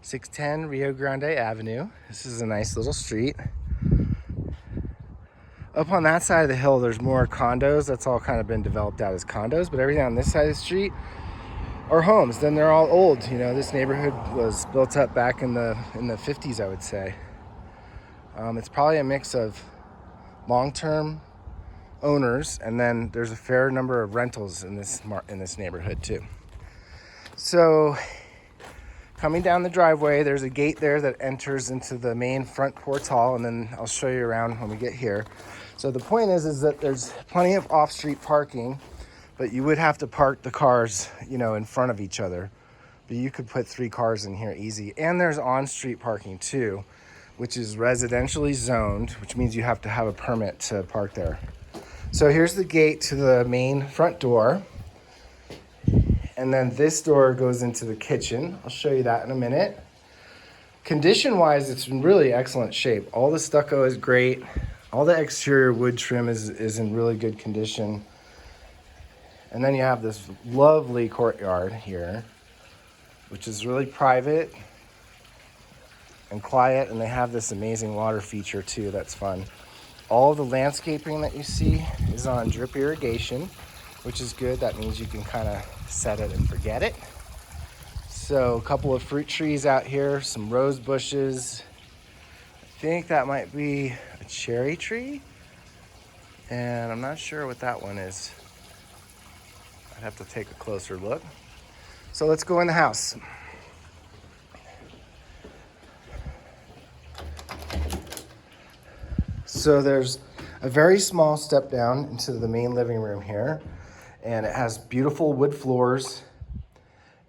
610 Rio Grande Avenue. This is a nice little street. Up on that side of the hill, there's more condos. That's all kind of been developed out as condos, but everything on this side of the street are homes. Then they're all old. You know, this neighborhood was built up back in the 50s, I would say. It's probably a mix of long-term owners, and then there's a fair number of rentals in this neighborhood too. So coming down the driveway, there's a gate there that enters into the main front portal, and then I'll show you around when we get here. So the point is that there's plenty of off-street parking, but you would have to park the cars, you know, in front of each other. But you could put 3 cars in here easy. And there's on-street parking too, which is residentially zoned, which means you have to have a permit to park there. So here's the gate to the main front door. And then this door goes into the kitchen. I'll show you that in a minute. Condition-wise, it's in really excellent shape. All the stucco is great. All the exterior wood trim is in really good condition. And then you have this lovely courtyard here, which is really private and quiet, and they have this amazing water feature too that's fun. All the landscaping that you see is on drip irrigation, which is good. That means you can kind of set it and forget it. So a couple of fruit trees out here, some rose bushes. I think that might be a cherry tree, and I'm not sure what that one is. I'd have to take a closer look. So let's go in the house. So there's a very small step down into the main living room here, and it has beautiful wood floors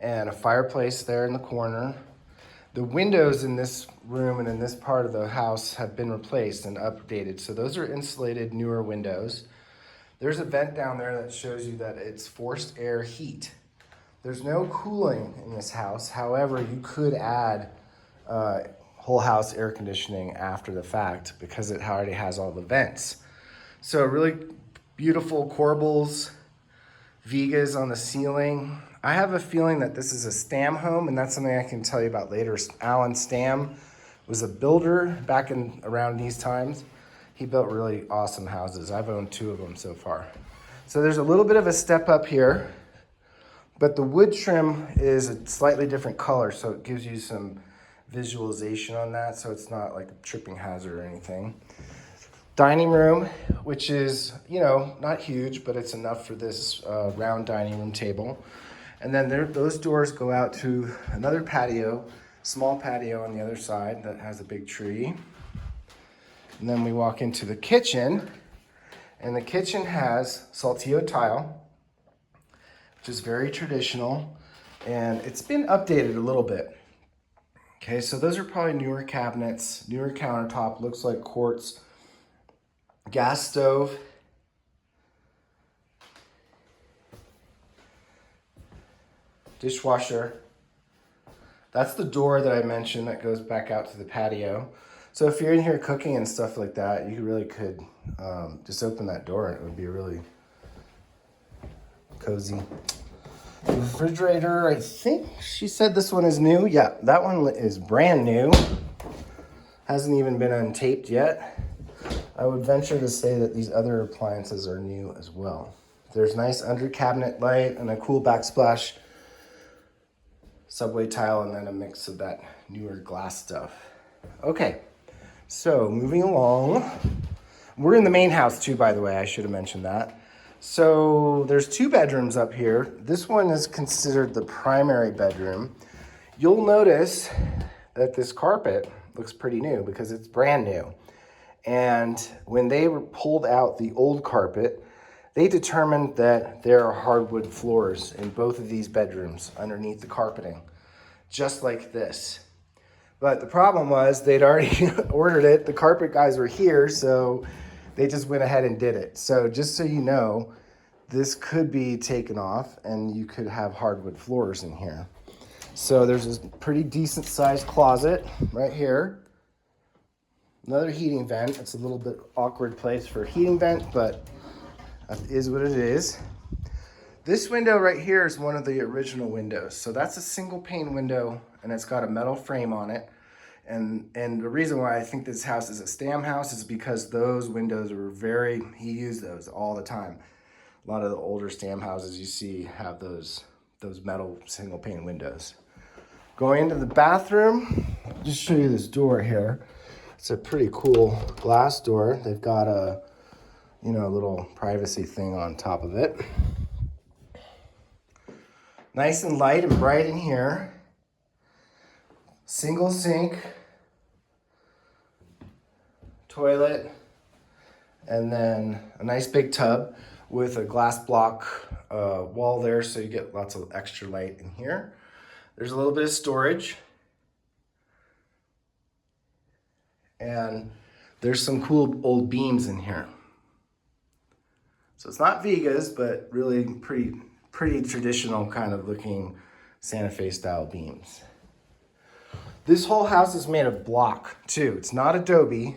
and a fireplace there in the corner. The windows in this room and in this part of the house have been replaced and updated, so those are insulated newer windows. There's a vent down there that shows you that it's forced air heat. There's no cooling in this house. However, you could add whole house air conditioning after the fact because it already has all the vents. So really beautiful corbels, vigas on the ceiling. I have a feeling that this is a Stam home, and that's something I can tell you about later. Alan Stam was a builder back in around these times. He built really awesome houses. I've owned 2 of them so far. So there's a little bit of a step up here, but the wood trim is a slightly different color, so it gives you some visualization on that, so it's not like a tripping hazard or anything. Dining room, which is, you know, not huge, but it's enough for this round dining room table. And then those doors go out to another patio, small patio on the other side that has a big tree. And then we walk into the kitchen, and the kitchen has saltillo tile, which is very traditional, and it's been updated a little bit. Okay, so those are probably newer cabinets, newer countertop, looks like quartz. Gas stove. Dishwasher. That's the door that I mentioned that goes back out to the patio. So if you're in here cooking and stuff like that, you really could just open that door and it would be really cozy. The refrigerator, I think she said this one is new. Yeah, that one is brand new. Hasn't even been untaped yet. I would venture to say that these other appliances are new as well. There's nice under cabinet light and a cool backsplash subway tile, and then a mix of that newer glass stuff. Okay, so moving along. We're in the main house too, by the way. I should have mentioned that. So there's 2 bedrooms up here. This one is considered the primary bedroom. You'll notice that this carpet looks pretty new because it's brand new. And when they pulled out the old carpet, they determined that there are hardwood floors in both of these bedrooms underneath the carpeting, just like this. But the problem was they'd already ordered it. The carpet guys were here, so they just went ahead and did it. So just so you know, this could be taken off and you could have hardwood floors in here. So there's this pretty decent sized closet right here. Another heating vent. It's a little bit awkward place for a heating vent, but that is what it is. This window right here is one of the original windows. So that's a single pane window, and it's got a metal frame on it. And the reason why I think this house is a stam house is because those windows were he used those all the time. A lot of the older stam houses you see have those metal single pane windows. Going into the bathroom, I'll just show you this door here. It's a pretty cool glass door. They've got a little privacy thing on top of it. Nice and light and bright in here. Single sink, toilet, and then a nice big tub with a glass block wall there, so you get lots of extra light in here. There's a little bit of storage. And there's some cool old beams in here. So it's not Vigas, but really pretty traditional kind of looking Santa Fe style beams. This whole house is made of block too. It's not adobe,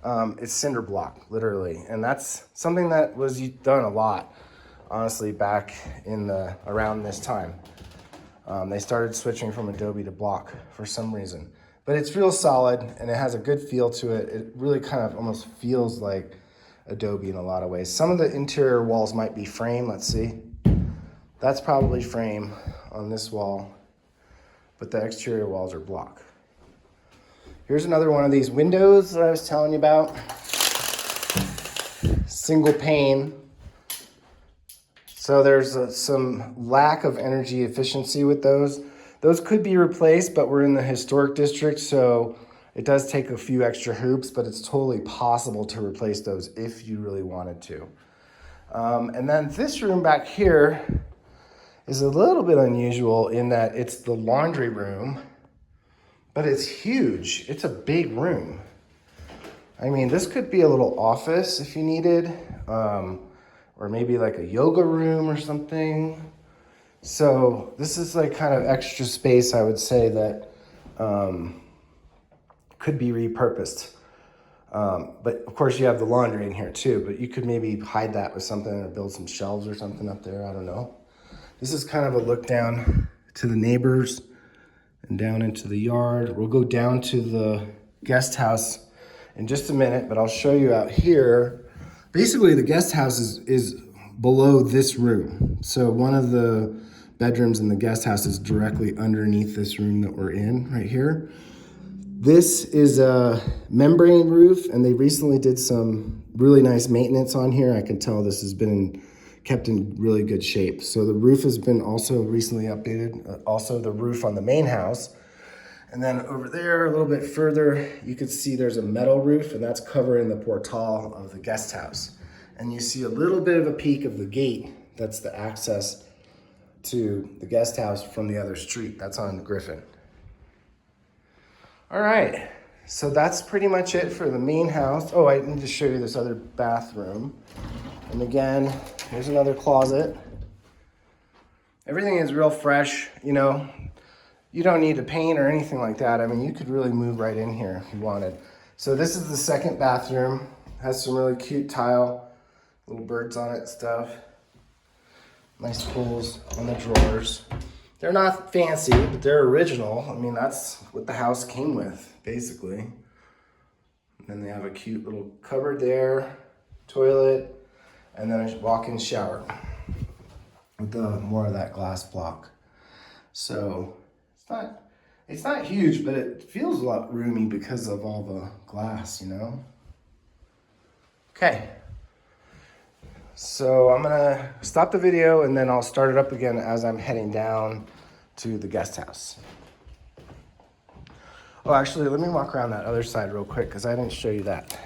it's cinder block, literally. And that's something that was done a lot, honestly, back in around this time. They started switching from adobe to block for some reason. But it's real solid and it has a good feel to it. It really kind of almost feels like adobe in a lot of ways. Some of the interior walls might be frame, let's see. That's probably frame on this wall, but the exterior walls are block. Here's another one of these windows that I was telling you about. Single pane. So there's some lack of energy efficiency with those. Those could be replaced, but we're in the historic district, so it does take a few extra hoops, but it's totally possible to replace those if you really wanted to. And then this room back here is a little bit unusual in that it's the laundry room, but it's huge. It's a big room. I mean, this could be a little office if you needed, or maybe like a yoga room or something. So this is like kind of extra space, I would say, that could be repurposed. But of course you have the laundry in here too, but you could maybe hide that with something or build some shelves or something up there, I don't know. This is kind of a look down to the neighbors and down into the yard. We'll go down to the guest house in just a minute, but I'll show you out here. Basically the guest house is below this room. So one of the bedrooms in the guest house is directly underneath this room that we're in right here. This is a membrane roof, and they recently did some really nice maintenance on here. I can tell this has been kept in really good shape. So the roof has been also recently updated, also the roof on the main house. And then over there, a little bit further, you can see there's a metal roof, and that's covering the portal of the guest house. And you see a little bit of a peak of the gate. That's the access to the guest house from the other street. That's on Griffin. All right, so that's pretty much it for the main house. Oh, I need to show you this other bathroom. And again, here's another closet. Everything is real fresh, you know. You don't need to paint or anything like that. I mean, you could really move right in here if you wanted. So this is the second bathroom. Has some really cute tile, little birds on it, stuff. Nice pulls on the drawers. They're not fancy, but they're original. I mean, that's what the house came with, basically. And then they have a cute little cupboard there, toilet, and then a walk-in shower with more of that glass block. So it's not huge, but it feels a lot roomy because of all the glass, you know? Okay. So I'm gonna stop the video and then I'll start it up again as I'm heading down to the guest house. Oh, actually, let me walk around that other side real quick because I didn't show you that.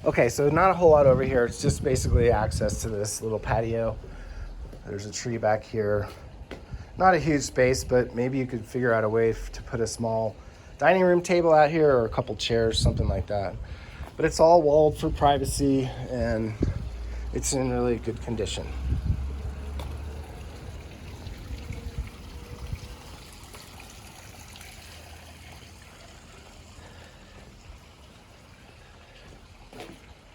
Okay, so not a whole lot over here. It's just basically access to this little patio. There's a tree back here. Not a huge space, but maybe you could figure out a way to put a small dining room table out here or a couple chairs, something like that. But it's all walled for privacy and it's in really good condition.